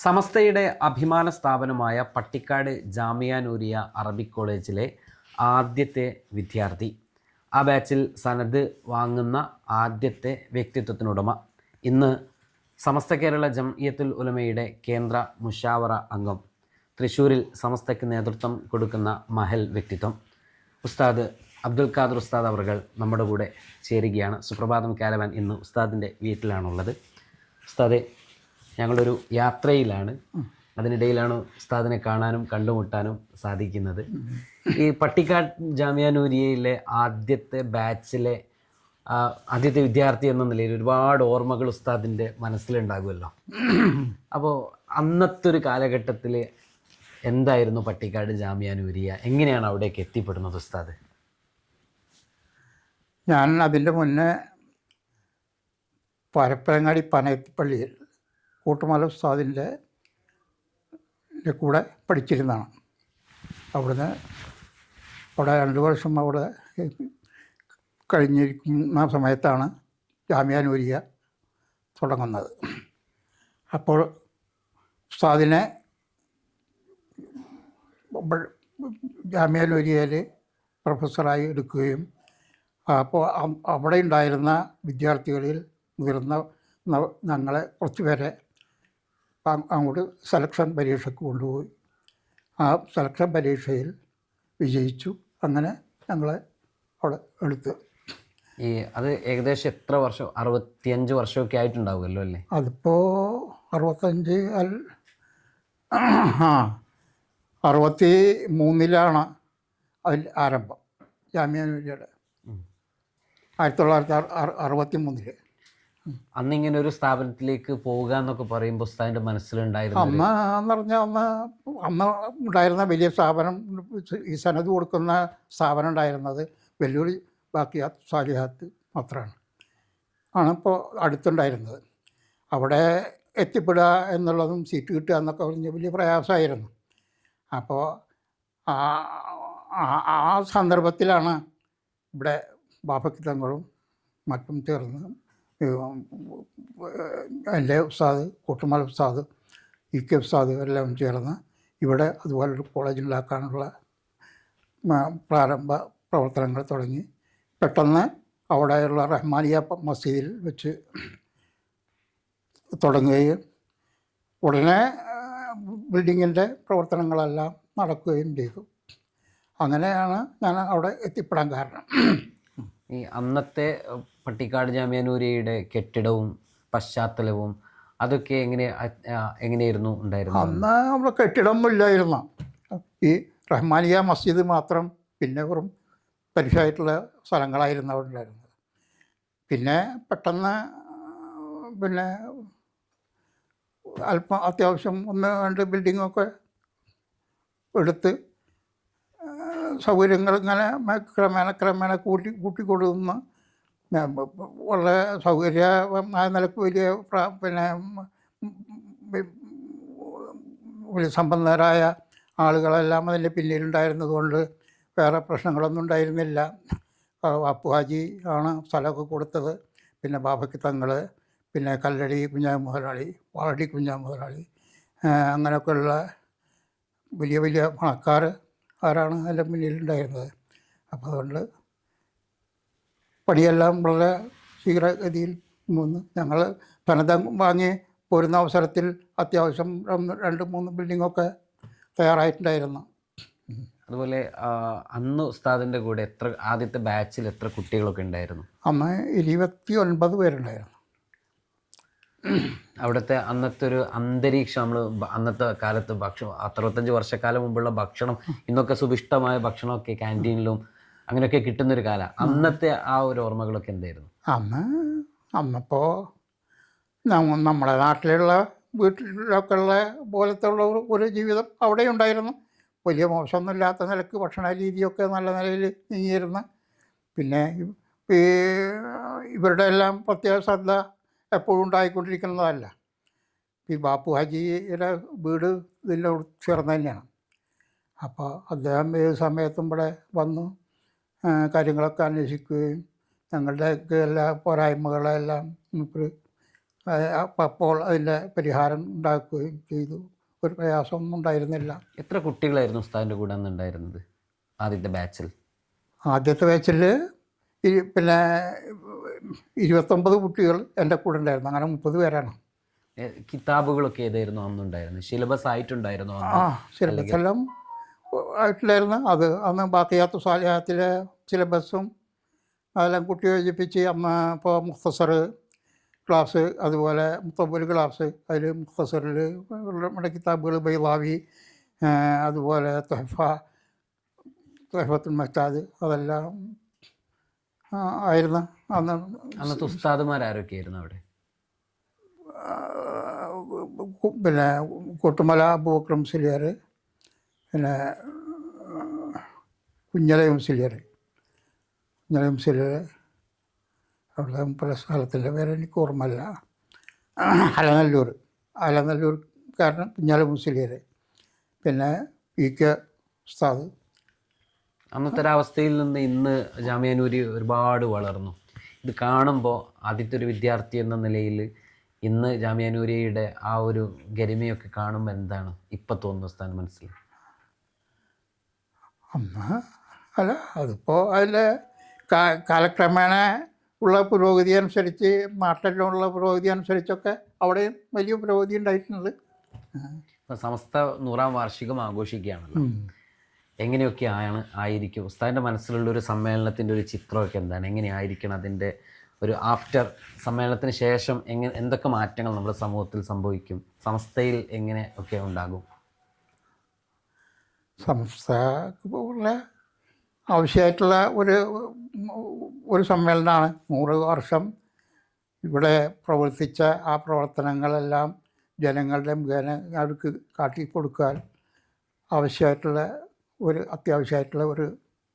സമസ്തയുടെ അഭിമാന സ്ഥാപനമായ പട്ടിക്കാട് ജാമിയ നൂരിയ അറബിക് കോളേജിലെ ആദ്യത്തെ വിദ്യാർത്ഥി, ആ ബാച്ചിൽ സനദ് വാങ്ങുന്ന ആദ്യത്തെ വ്യക്തിത്വത്തിനുടമ, ഇന്ന് സമസ്ത കേരള ജംഇയ്യത്തുൽ ഉലമയുടെ കേന്ദ്ര മുഷാവറ അംഗം, തൃശ്ശൂരിൽ സമസ്തയ്ക്ക് നേതൃത്വം കൊടുക്കുന്ന മഹൽ വ്യക്തിത്വം ഉസ്താദ് അബ്ദുൽ ഖാദർ ഉസ്താദ് അവർകൾ നമ്മുടെ കൂടെ ചേരുകയാണ്. സുപ്രഭാതം കാരവാൻ ഇന്ന് ഉസ്താദിൻ്റെ വീട്ടിലാണുള്ളത്. ഉസ്താദെ, ഞങ്ങളൊരു യാത്രയിലാണ്, അതിനിടയിലാണ് ഉസ്താദിനെ കാണാനും കണ്ടുമുട്ടാനും സാധിക്കുന്നത്. ഈ പട്ടിക്കാട് ജാമിയ നൂരിയയിലെ ആദ്യത്തെ ബാച്ചിലെ ആദ്യത്തെ വിദ്യാർത്ഥി എന്ന നിലയിൽ ഒരുപാട് ഓർമ്മകൾ ഉസ്താദിൻ്റെ മനസ്സിലുണ്ടാകുമല്ലോ. അപ്പോൾ അന്നത്തെ ഒരു കാലഘട്ടത്തിൽ എന്തായിരുന്നു പട്ടിക്കാട് ജാമിയ നൂരിയ? എങ്ങനെയാണ് അവിടേക്ക് എത്തിപ്പെടുന്നത് ഉസ്താദ്? ഞാൻ അതിൻ്റെ മുന്നേ പരപ്പനങ്ങാടി പനയത്തിപ്പള്ളിയിൽ കൂട്ടുമല ഉസ്താദിൻ്റെ കൂടെ പഠിച്ചിരുന്നതാണ്. അവിടെ 2 വർഷം അവിടെ കഴിഞ്ഞിരിക്കുന്ന സമയത്താണ് ജാമിയ നൂരിയ തുടങ്ങുന്നത്. അപ്പോൾ ഉസ്താദിനെ ജാമിയ നൂരിയയിൽ പ്രൊഫസറായി എടുക്കുകയും അപ്പോൾ അവിടെ ഉണ്ടായിരുന്ന വിദ്യാർത്ഥികളിൽ മുതിർന്ന ഞങ്ങളെ കുറച്ച് പേരെ അങ്ങോട്ട് സെലക്ഷൻ പരീക്ഷയ്ക്ക് കൊണ്ടുപോയി. ആ സെലക്ഷൻ പരീക്ഷയിൽ വിജയിച്ചു. അങ്ങനെ ഞങ്ങളെ അവിടെ എടുത്ത്. അത് ഏകദേശം എത്ര വർഷം? 65 വർഷമൊക്കെ ആയിട്ടുണ്ടാവുമല്ലോ അല്ലേ? അതിപ്പോൾ 63-ലാണ് അതിൽ ആരംഭം. ജാമിയ നൂരിയയുടെ 1963. അന്നിങ്ങനെ ഒരു സ്ഥാപനത്തിലേക്ക് പോവുക എന്നൊക്കെ പറയുമ്പോൾ ഉസ്താദിൻ്റെ മനസ്സിലുണ്ടായിരുന്നു? അന്ന് പറഞ്ഞാൽ അന്ന് ഉണ്ടായിരുന്ന വലിയ സ്ഥാപനം, ഈ സനത് കൊടുക്കുന്ന സ്ഥാപനം ഉണ്ടായിരുന്നത് വെല്ലുവിളി ബാക്കിയാത്ത് സാലിഹാത്ത് മാത്രമാണ് ഇപ്പോൾ അടുത്തുണ്ടായിരുന്നത്. അവിടെ എത്തിപ്പെടുക എന്നുള്ളതും സീറ്റ് കിട്ടുക എന്നൊക്കെ പറഞ്ഞ് വലിയ പ്രയാസമായിരുന്നു. അപ്പോൾ ആ സന്ദർഭത്തിലാണ് ഇവിടെ ബാഫക്കിത്തങ്ങളും മറ്റും ചേർന്ന് എൻ്റെ ഉസ്താദ്, കൂട്ടുമല ഉസ്താദ്, ഇ കെ ഉസ്താദ് എല്ലാം ചേർന്ന് ഇവിടെ അതുപോലൊരു കോളേജ് ഉണ്ടാക്കാനുള്ള പ്രാരംഭ പ്രവർത്തനങ്ങൾ തുടങ്ങി. പെട്ടെന്ന് അവിടെയുള്ള റഹ്മാനിയ മസ്ജിദിൽ വെച്ച് തുടങ്ങുകയും ഉടനെ ബിൽഡിങ്ങിൻ്റെ പ്രവർത്തനങ്ങളെല്ലാം നടക്കുകയും ചെയ്തു. അങ്ങനെയാണ് ഞാൻ അവിടെ എത്തിപ്പെടാൻ കാരണം. ഈ അന്നത്തെ പട്ടിക്കാട് ജാമിയ നൂരിയയുടെ കെട്ടിടവും പശ്ചാത്തലവും അതൊക്കെ എങ്ങനെയായിരുന്നു ഉണ്ടായിരുന്നത്? അന്ന് നമ്മുടെ കെട്ടിടമൊന്നും ഇല്ലായിരുന്നു. ഈ റഹ്മാനിയ മസ്ജിദ് മാത്രം, പിന്നെ വെറും പരിശായിട്ടുള്ള സ്ഥലങ്ങളായിരുന്നു അവിടെ ഉണ്ടായിരുന്നത്. പിന്നെ പെട്ടെന്ന് അല്പം അത്യാവശ്യം 1-2 ബിൽഡിങ്ങൊക്കെ എടുത്ത് സൗകര്യങ്ങൾ ഇങ്ങനെ ക്രമേണ കൂട്ടിക്കൊടുക്കുന്ന വളരെ സൗകര്യമായ നിലക്ക് വലിയ വലിയ സമ്പന്നരായ ആളുകളെല്ലാം അതിൻ്റെ പിന്നിലുണ്ടായിരുന്നതുകൊണ്ട് വേറെ പ്രശ്നങ്ങളൊന്നും ഉണ്ടായിരുന്നില്ല. അപ്പുഹാജി ആണ് സ്ഥലമൊക്കെ കൊടുത്തത്. പിന്നെ ബാബയ്ക്ക് തങ്ങൾ, പിന്നെ കല്ലടി കുഞ്ഞാ മുതലാളി, വാളടി കുഞ്ഞാ മുതലാളി, അങ്ങനെയൊക്കെയുള്ള വലിയ വലിയ പണക്കാരാണ് അതിൻ്റെ മുന്നിലുണ്ടായിരുന്നത്. അപ്പോൾ അതുകൊണ്ട് പണിയെല്ലാം വളരെ ശീഘ്രഗതിയിൽ വന്ന് ഞങ്ങൾ ധനതം വാങ്ങി പോരുന്ന അവസരത്തിൽ അത്യാവശ്യം 2-3 ബിൽഡിങ്ങൊക്കെ തയ്യാറായിട്ടുണ്ടായിരുന്നു. അതുപോലെ അന്ന് ഉസ്താദിൻ്റെ കൂടെ ആദ്യത്തെ ബാച്ചിൽ എത്ര കുട്ടികളൊക്കെ ഉണ്ടായിരുന്നു? അന്ന് 29 പേരുണ്ടായിരുന്നു. അവിടുത്തെ അന്നത്തെ ഒരു അന്തരീക്ഷം, നമ്മൾ അന്നത്തെ കാലത്ത് 65 വർഷക്കാലം മുമ്പുള്ള ഭക്ഷണം, ഇന്നൊക്കെ സുഭിഷ്ടമായ ഭക്ഷണമൊക്കെ ക്യാൻറ്റീനിലും അങ്ങനെയൊക്കെ കിട്ടുന്നൊരു കാലം. അന്നത്തെ ആ ഒരു ഓർമ്മകളൊക്കെ എന്തായിരുന്നു? അന്നിപ്പോൾ നമ്മുടെ നാട്ടിലുള്ള വീട്ടിലൊക്കെ ഉള്ള പോലത്തെ ഉള്ള ഒരു ജീവിതം അവിടെ ഉണ്ടായിരുന്നു. വലിയ മോശമൊന്നുമില്ലാത്ത നിലക്ക് ഭക്ഷണ രീതിയൊക്കെ നല്ല നിലയിൽ നീങ്ങിയിരുന്നു. പിന്നെ ഈ ഇവരുടെ എല്ലാം പ്രത്യേക ശ്രദ്ധ എപ്പോഴും ഉണ്ടായിക്കൊണ്ടിരിക്കുന്നതല്ല. ഈ ബാപ്പു ഹാജിയുടെ വീട് ഇതിനോട് ചേർന്ന് തന്നെയാണ്. അപ്പോൾ അദ്ദേഹം ഏത് സമയത്തും ഇവിടെ വന്നു കാര്യങ്ങളൊക്കെ അന്വേഷിക്കുകയും ഞങ്ങളുടെയൊക്കെ എല്ലാ പോരായ്മകളെല്ലാം അപ്പം അപ്പോൾ അതിൻ്റെ പരിഹാരം ഉണ്ടാക്കുകയും ചെയ്തു. ഒരു പ്രയാസമൊന്നും ഉണ്ടായിരുന്നില്ല. എത്ര കുട്ടികളായിരുന്നു ഉസ്താദിൻ്റെ കൂടെ അന്ന് ഉണ്ടായിരുന്നത് ആദ്യത്തെ ബാച്ചിൽ? ആദ്യത്തെ ബാച്ചിൽ പിന്നെ 29 കുട്ടികൾ എൻ്റെ കൂടെ ഉണ്ടായിരുന്നു. അങ്ങനെ 30 പേരാണ്. കിതാബുകളൊക്കെ ഏതായിരുന്നു അന്നുണ്ടായിരുന്നത്? സിലബസ് ആയിട്ടുണ്ടായിരുന്നോ ആ സിലബസ് എല്ലാം ആയിട്ടില്ലായിരുന്നു. അത് അന്ന് ബാക്കിയാത്തു സാലിഹാത്തിലെ സിലബസും അതെല്ലാം കുട്ടി യോജിപ്പിച്ച് അന്ന് ഇപ്പോൾ മുഖ്തസർ ക്ലാസ്, അതുപോലെ മുത്തബ്ബൽ ക്ലാസ്, അതിൽ മുഖ്തസറിൽ നമ്മുടെ കിതാബുകൾ ബൈളാവി, അതുപോലെ തുഹഫത്തുൽ മഹ്താജ്, അതെല്ലാം ആയിരുന്നു അന്ന്. അന്നത്തെ ഉസ്താദുമാരൊക്കെയായിരുന്നു അവിടെ? പിന്നെ കൊട്ടുമല അബൂബക്കർ മുസ്ലിയാർ, പിന്നെ കുഞ്ഞലൈ മുസ്ലിയാർ, അവിടെ പല സ്ഥലത്തിൻ്റെ പേര് എനിക്ക് ഓർമ്മയില്ല. അലനല്ലൂർക്കാരൻ കുഞ്ഞാല മുസ്ലിയാർ, പിന്നെ PK ഉസ്താദ്. അന്നത്തെ ഒരവസ്ഥയിൽ നിന്ന് ഇന്ന് ജാമിയ ഒരുപാട് വളർന്നു. ഇത് കാണുമ്പോൾ ആദ്യത്തെ ഒരു വിദ്യാർത്ഥി എന്ന നിലയിൽ ഇന്ന് ജാമിയ ആ ഒരു ഗരിമയൊക്കെ കാണുമ്പോൾ എന്താണ് ഇപ്പം തോന്നുന്ന ഉസ്താദിന് മനസ്സിൽ? അല്ല, അതിപ്പോൾ അതിലെ കാലക്രമേണ ഉള്ള പുരോഗതി അനുസരിച്ച്, നാട്ടിലുള്ള പുരോഗതി അനുസരിച്ചൊക്കെ അവിടെയും വലിയ പുരോഗതി ഉണ്ടായിട്ടുണ്ട്. സമസ്ത 100-ാം വാർഷികം ആഘോഷിക്കുകയാണല്ലോ. എങ്ങനെയൊക്കെ ആയിരിക്കും ഉസ്താദിൻ്റെ മനസ്സിലുള്ളൊരു സമ്മേളനത്തിൻ്റെ ഒരു ചിത്രമൊക്കെ എന്താണ്? എങ്ങനെയായിരിക്കണം അതിൻ്റെ ഒരു ആഫ്റ്റർ സമ്മേളനത്തിന് ശേഷം? എന്തൊക്കെ മാറ്റങ്ങൾ നമ്മുടെ സമൂഹത്തിൽ സംഭവിക്കും? സമസ്തയിൽ എങ്ങനെ ഒക്കെ ഉണ്ടാകും? സംസ്ഥ ആവശ്യമായിട്ടുള്ള ഒരു സമ്മേളനമാണ്. 100 വർഷം ഇവിടെ പ്രവർത്തിച്ച ആ പ്രവർത്തനങ്ങളെല്ലാം ജനങ്ങളുടെ മുഖേന അവർക്ക് കാട്ടിക്കൊടുക്കാൻ അത്യാവശ്യമായിട്ടുള്ള ഒരു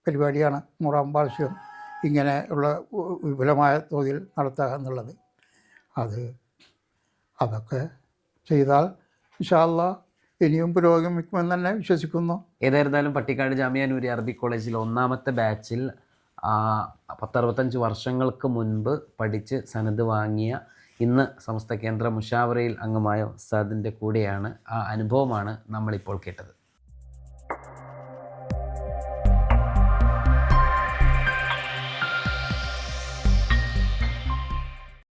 പരിപാടിയാണ് 100-ാം വാർഷികം ഇങ്ങനെ ഉള്ള വിപുലമായ തോതിൽ നടത്തുക എന്നുള്ളത്. അതൊക്കെ ചെയ്താൽ ഇൻഷാ അല്ലാഹ് ഇനിയും പുരോഗമിക്കുമെന്ന് തന്നെ വിശ്വസിക്കുന്നു. ഏതായിരുന്നാലും പട്ടിക്കാട് ജാമിയ നൂരിയ അറബിക് കോളേജിൽ 1ാമത്തെ ബാച്ചിൽ 10-65 വർഷങ്ങൾക്ക് മുൻപ് പഠിച്ച് സനദ് വാങ്ങിയ, ഇന്ന് സമസ്ത കേന്ദ്ര മുഷാവറയിൽ അംഗമായ ഉസ്താദിൻ്റെ കൂടെയാണ് ആ അനുഭവമാണ് നമ്മളിപ്പോൾ കേട്ടത്.